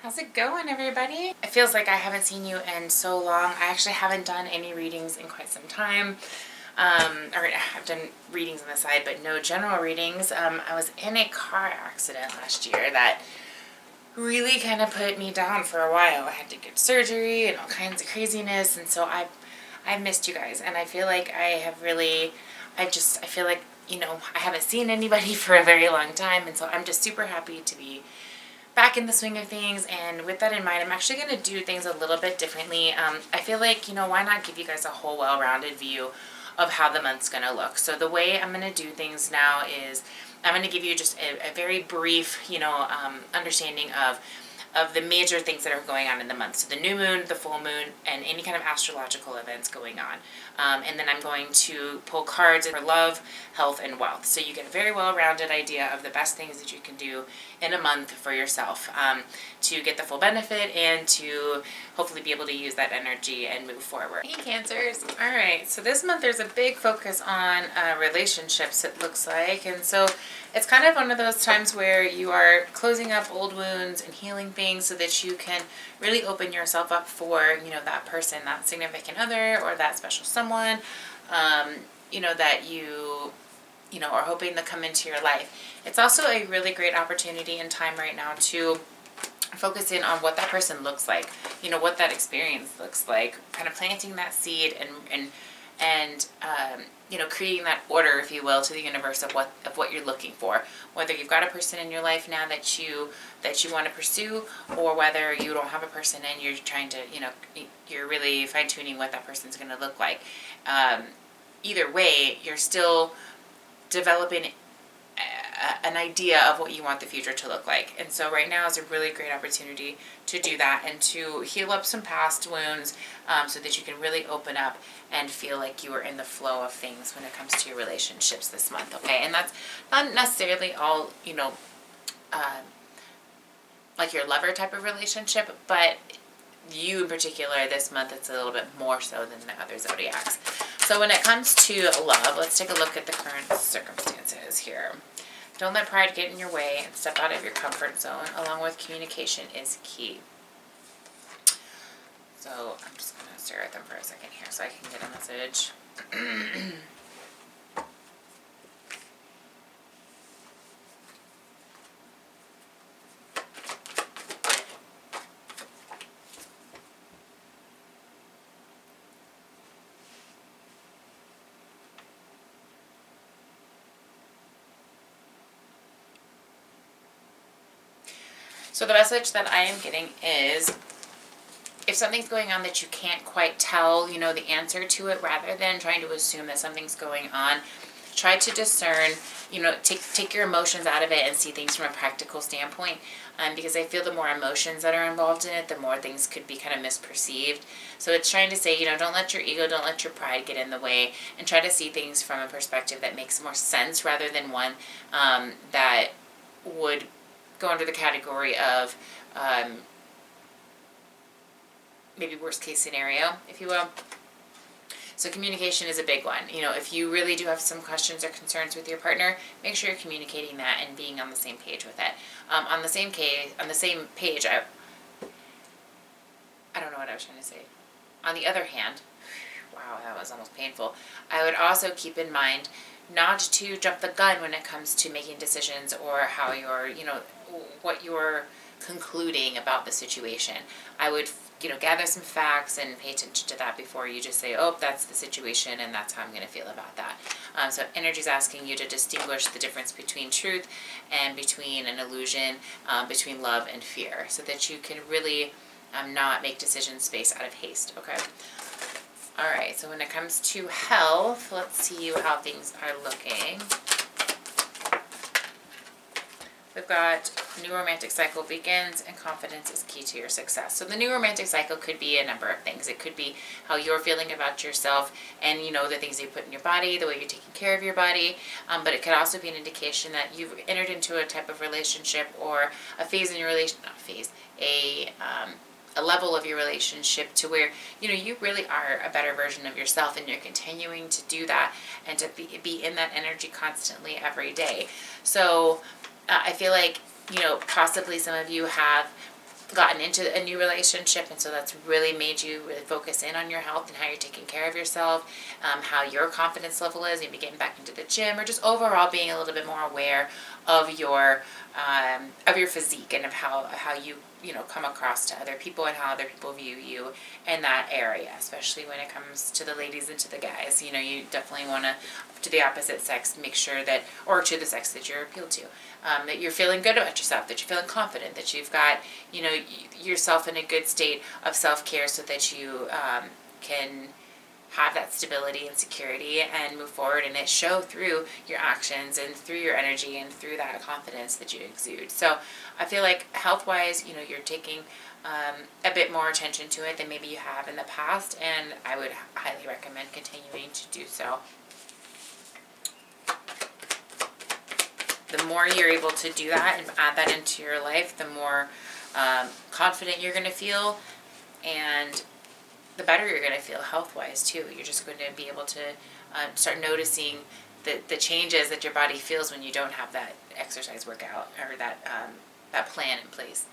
How's it going, everybody? It feels like I haven't seen you in so long. I actually haven't done any readings in quite some time. Or I've done readings on the side, but no general readings. I was in a car accident last year that really kind of put me down for a while. I had to get surgery and all kinds of craziness, and so I've missed you guys, and I feel like I feel like, I haven't seen anybody for a very long time, and so I'm just super happy to be back in the swing of things. And with that in mind, I'm actually going to do things a little bit differently. I feel like, why not give you guys a whole well-rounded view of how the month's going to look. So the way I'm going to do things now is I'm going to give you just a very brief, understanding of the major things that are going on in the month. So the new moon, the full moon, and any kind of astrological events going on. And then I'm going to pull cards for love, health, and wealth. So you get a very well-rounded idea of the best things that you can do in a month for yourself to get the full benefit and to hopefully be able to use that energy and move forward. Hey, Cancers. All right, so this month there's a big focus on relationships, it looks like. And so it's kind of one of those times where you are closing up old wounds and healing things so that you can really open yourself up for, that person, that significant other, or that special someone, that you are hoping to come into your life. It's also a really great opportunity and time right now to focus in on what that person looks like, what that experience looks like, kind of planting that seed and creating that order, if you will, to the universe of what you're looking for. Whether you've got a person in your life now that you want to pursue, or whether you don't have a person and you're trying to, you're really fine-tuning what that person's going to look like. Either way, you're still developing an idea of what you want the future to look like. And so right now is a really great opportunity to do that and to heal up some past wounds so that you can really open up and feel like you are in the flow of things when it comes to your relationships this month, okay? And that's not necessarily all, like your lover type of relationship, but you in particular this month, it's a little bit more so than the other zodiacs. So when it comes to love, let's take a look at the current circumstances here. Don't let pride get in your way and step out of your comfort zone, along with communication is key. So I'm just going to stare at them for a second here so I can get a message. So the message that I am getting is, if something's going on that you can't quite tell, the answer to it, rather than trying to assume that something's going on, try to discern, take your emotions out of it and see things from a practical standpoint. Because I feel the more emotions that are involved in it, the more things could be kind of misperceived. So it's trying to say, don't let your ego, don't let your pride get in the way, and try to see things from a perspective that makes more sense, rather than one that would go under the category of maybe worst case scenario, if you will. So communication is a big one. If you really do have some questions or concerns with your partner, make sure you're communicating that and being on the same page with it. On the same page, I don't know what I was trying to say. On the other hand, wow, that was almost painful. I would also keep in mind not to jump the gun when it comes to making decisions, or how you're, what you're concluding about the situation. I would, gather some facts and pay attention to that before you just say, oh, that's the situation and that's how I'm going to feel about that. So energy's asking you to distinguish the difference between truth and between an illusion, between love and fear, so that you can really not make decisions based out of haste, okay? All right, so when it comes to health, let's see how things are looking. We've got new romantic cycle begins and confidence is key to your success. So the new romantic cycle could be a number of things. It could be how you're feeling about yourself and, the things you put in your body, the way you're taking care of your body. But it could also be an indication that you've entered into a type of relationship or a phase in your a level of your relationship to where, you really are a better version of yourself, and you're continuing to do that and to be in that energy constantly every day. So I feel like, possibly some of you have gotten into a new relationship, and so that's really made you really focus in on your health and how you're taking care of yourself, how your confidence level is, maybe getting back into the gym, or just overall being a little bit more aware of your physique and of how you come across to other people and how other people view you in that area, especially when it comes to the ladies and to the guys. You definitely want to the opposite sex, make sure that, or to the sex that you're appealed to, that you're feeling good about yourself, that you're feeling confident, that you've got, yourself in a good state of self-care so that you can have that stability and security and move forward, and it show through your actions and through your energy and through that confidence that you exude. So I feel like health-wise, you're taking a bit more attention to it than maybe you have in the past, and I would highly recommend continuing to do so. The more you're able to do that and add that into your life, the more confident you're going to feel, and the better you're going to feel health-wise too. You're just going to be able to start noticing the changes that your body feels when you don't have that exercise workout or that plan in place.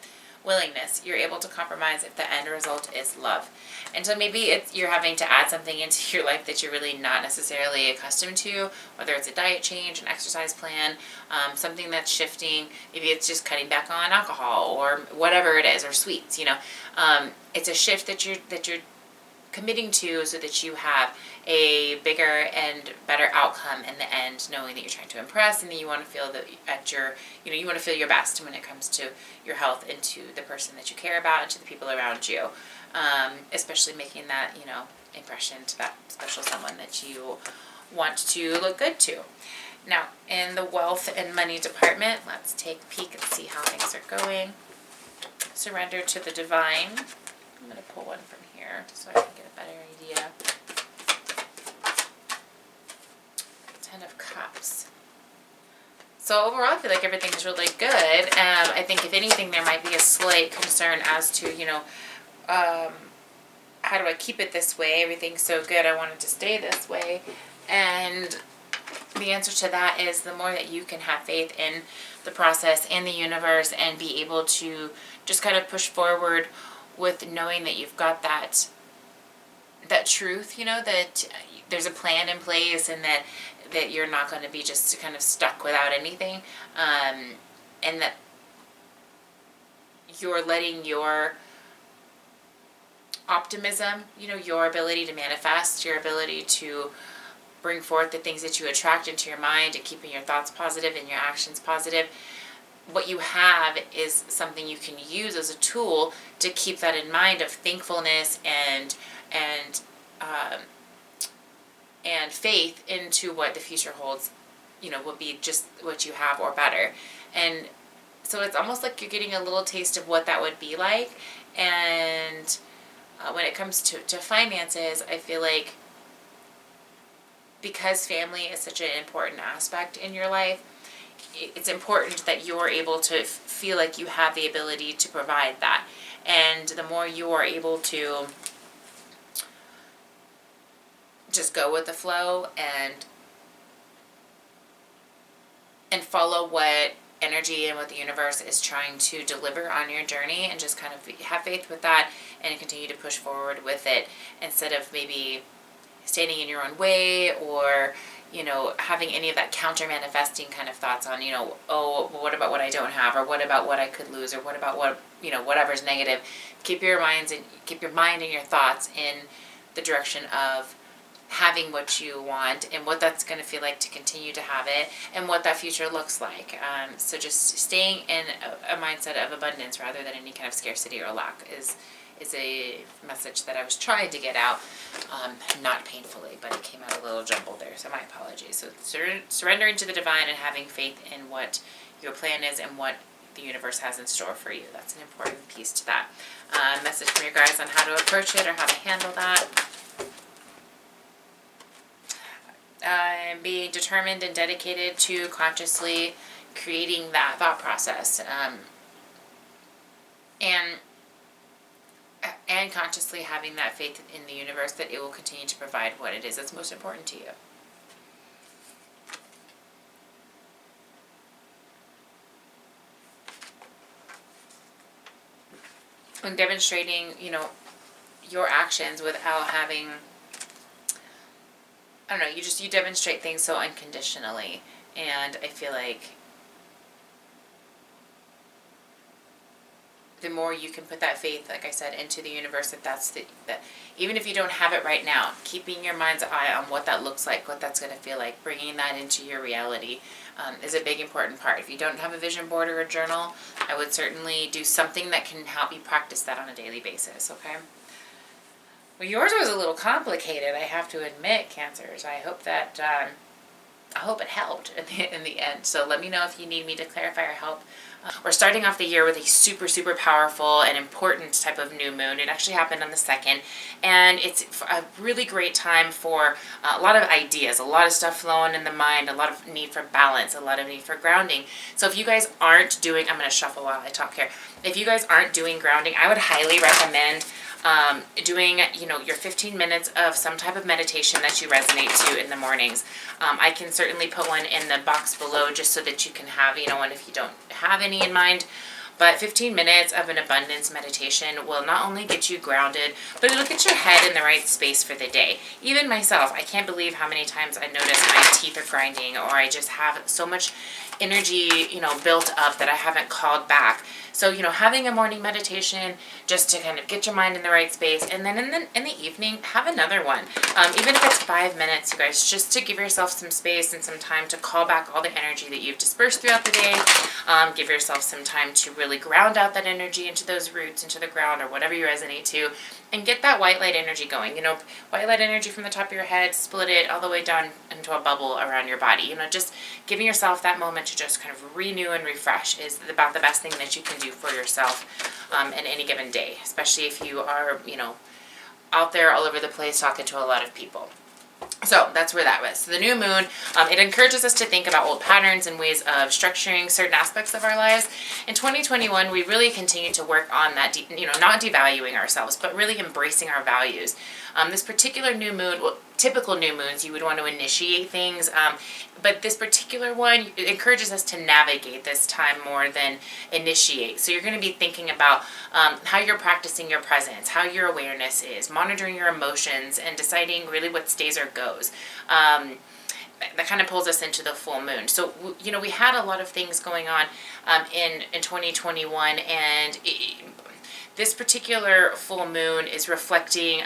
Willingness. You're able to compromise if the end result is love. And so maybe you're having to add something into your life that you're really not necessarily accustomed to, whether it's a diet change, an exercise plan, something that's shifting. Maybe it's just cutting back on alcohol or whatever it is, or sweets. It's a shift that you're committing to so that you have a bigger and better outcome in the end, knowing that you're trying to impress and that you want to feel that you want to feel your best when it comes to your health and to the person that you care about and to the people around you, especially making that, impression to that special someone that you want to look good to. Now, in the wealth and money department, let's take a peek and see how things are going. Surrender to the divine. I'm going to pull one from here so I can get a better idea. Ten of Cups. So overall, I feel like everything's really good. I think if anything, there might be a slight concern as to, how do I keep it this way? Everything's so good, I want it to stay this way. And the answer to that is the more that you can have faith in the process and the universe and be able to just kind of push forward with knowing that you've got that truth, that there's a plan in place, and that you're not going to be just kind of stuck without anything, and that you're letting your optimism, your ability to manifest, your ability to bring forth the things that you attract into your mind and keeping your thoughts positive and your actions positive. What you have is something you can use as a tool to keep that in mind of thankfulness and faith into what the future holds, will be just what you have or better. And so it's almost like you're getting a little taste of what that would be like. And when it comes to finances, I feel like because family is such an important aspect in your life, it's important that you're able to feel like you have the ability to provide that. And the more you are able to just go with the flow and follow what energy and what the universe is trying to deliver on your journey, and just kind of have faith with that and continue to push forward with it, instead of maybe standing in your own way or having any of that counter manifesting kind of thoughts on, oh, well, what about what I don't have, or what about what I could lose, or what about what, whatever's negative. Keep your mind and your thoughts in the direction of having what you want and what that's going to feel like to continue to have it and what that future looks like. So just staying in a mindset of abundance rather than any kind of scarcity or lack is a message that I was trying to get out, not painfully, but it came out a little jumbled there, so my apologies. So surrendering to the divine and having faith in what your plan is and what the universe has in store for you. That's an important piece to that. Message from your guides on how to approach it or how to handle that. Being determined and dedicated to consciously creating that thought process, and consciously having that faith in the universe that it will continue to provide what it is that's most important to you. when demonstrating, you know, your actions without having, I don't know, you demonstrate things so unconditionally. And I feel like the more you can put that faith, like I said, into the universe, that even if you don't have it right now, keeping your mind's eye on what that looks like, what that's going to feel like, bringing that into your reality is a big important part. If you don't have a vision board or a journal, I would certainly do something that can help you practice that on a daily basis, okay? Well, yours was a little complicated, I have to admit, Cancers. I hope that, I hope it helped in the end. So let me know if you need me to clarify or help. We're starting off the year with a super, super powerful and important type of new moon. It actually happened on the 2nd, and it's a really great time for a lot of ideas, a lot of stuff flowing in the mind, a lot of need for balance, a lot of need for grounding. So if you guys aren't doing, I'm going to shuffle while I talk here. If you guys aren't doing grounding, I would highly recommend doing, you know, your 15 minutes of some type of meditation that you resonate to in the mornings. I can certainly put one in the box below just so that you can have, you know, one if you don't have any in mind. But 15 minutes of an abundance meditation will not only get you grounded, but it'll get your head in the right space for the day. Even myself, I can't believe how many times I notice my teeth are grinding, or I just have so much energy, you know, built up that I haven't called back. So, you know, having a morning meditation just to kind of get your mind in the right space, and then in the evening, have another one. Even if it's 5 minutes, you guys, just to give yourself some space and some time to call back all the energy that you've dispersed throughout the day. Give yourself some time to really ground out that energy into those roots, into the ground, or whatever you resonate to, and get that white light energy going. You know, white light energy from the top of your head, split it all the way down into a bubble around your body. You know, just giving yourself that moment to just kind of renew and refresh is about the best thing that you can do for yourself in any given day, especially if you are, you know, out there all over the place talking to a lot of people. So that's where that was. So the new moon, it encourages us to think about old patterns and ways of structuring certain aspects of our lives. In 2021, we really continue to work on that, you know, not devaluing ourselves, but really embracing our values. This particular new moon, well, typical new moons, you would want to initiate things, but this particular one, it encourages us to navigate this time more than initiate. So you're going to be thinking about how you're practicing your presence, how your awareness is, monitoring your emotions, and deciding really what stays or goes. That kind of pulls us into the full moon. So, you know, we had a lot of things going on in 2021, and this particular full moon is reflecting,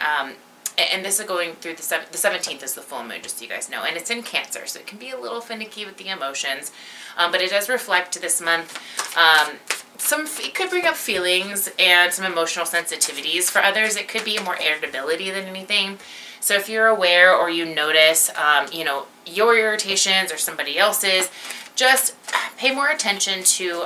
and this is going through the 17th is the full moon, just so you guys know, and it's in Cancer, so it can be a little finicky with the emotions, but it does reflect this month. It could bring up feelings and some emotional sensitivities. For others, it could be more irritability than anything. So if you're aware or you notice, you know, your irritations or somebody else's, just pay more attention to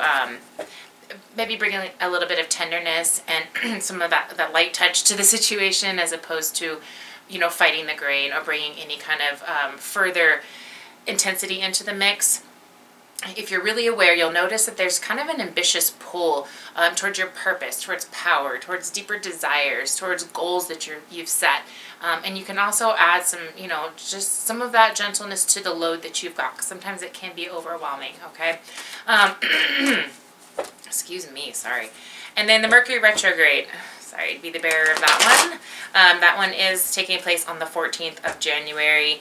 maybe bringing a little bit of tenderness and some of that light touch to the situation, as opposed to, you know, fighting the grain or bringing any kind of further intensity into the mix. If you're really aware, you'll notice that there's kind of an ambitious pull towards your purpose, towards power, towards deeper desires, towards goals that you've set. And you can also add some, you know, just some of that gentleness to the load that you've got, 'cause sometimes it can be overwhelming, okay? Excuse me, sorry. And then the Mercury Retrograde. Sorry to be the bearer of that one. That one is taking place on the 14th of January.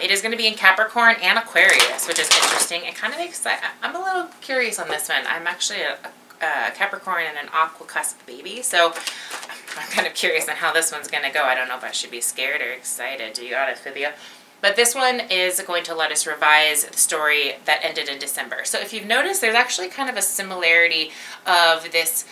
It is going to be in Capricorn and Aquarius, which is interesting. It kind of makes, I'm a little curious on this one. I'm actually a Capricorn and an Aqua cusp baby, so I'm kind of curious on how this one's going to go. I don't know if I should be scared or excited, to be honest with you. But this one is going to let us revise the story that ended in December. So if you've noticed, there's actually kind of a similarity of this,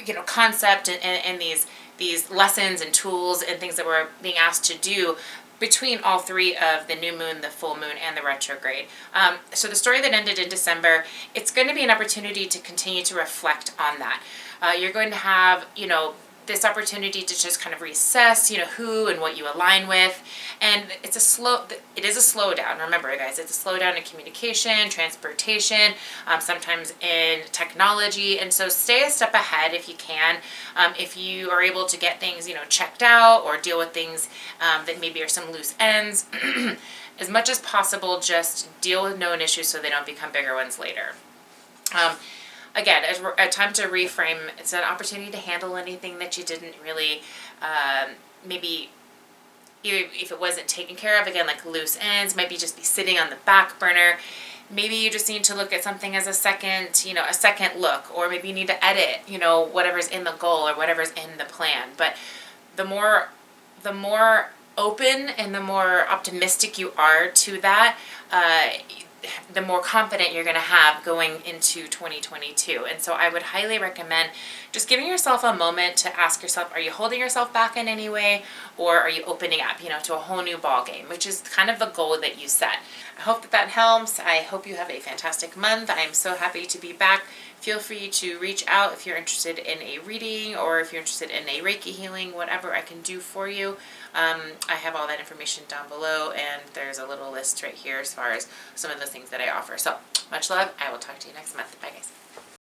you know, concept and these lessons and tools and things that we're being asked to do between all three of the new moon, the full moon, and the retrograde. So the story that ended in December, it's going to be an opportunity to continue to reflect on that. You're going to have, you know, this opportunity to just kind of reassess, you know, who and what you align with. And it is a slowdown. Remember, guys, it's a slowdown in communication, transportation, sometimes in technology. And so stay a step ahead if you can. If you are able to get things, you know, checked out or deal with things that maybe are some loose ends, as much as possible, just deal with known issues so they don't become bigger ones later. again, a time to reframe. It's an opportunity to handle anything that you didn't really, maybe, if it wasn't taken care of, again, like loose ends, maybe just be sitting on the back burner. Maybe you just need to look at something as a second, a second look, or maybe you need to edit, whatever's in the goal or whatever's in the plan. But the more open and the more optimistic you are to that, the more confident you're going to have going into 2022. And so I would highly recommend just giving yourself a moment to ask yourself, are you holding yourself back in any way, or are you opening up, to a whole new ball game, which is kind of the goal that you set. I hope that helps. I hope you have a fantastic month. I'm so happy to be back. Feel free to reach out if you're interested in a reading, or if you're interested in a Reiki healing, whatever I can do for you. I have all that information down below, and there's a little list right here as far as some of the things that I offer. So much love. I will talk to you next month. Bye, guys.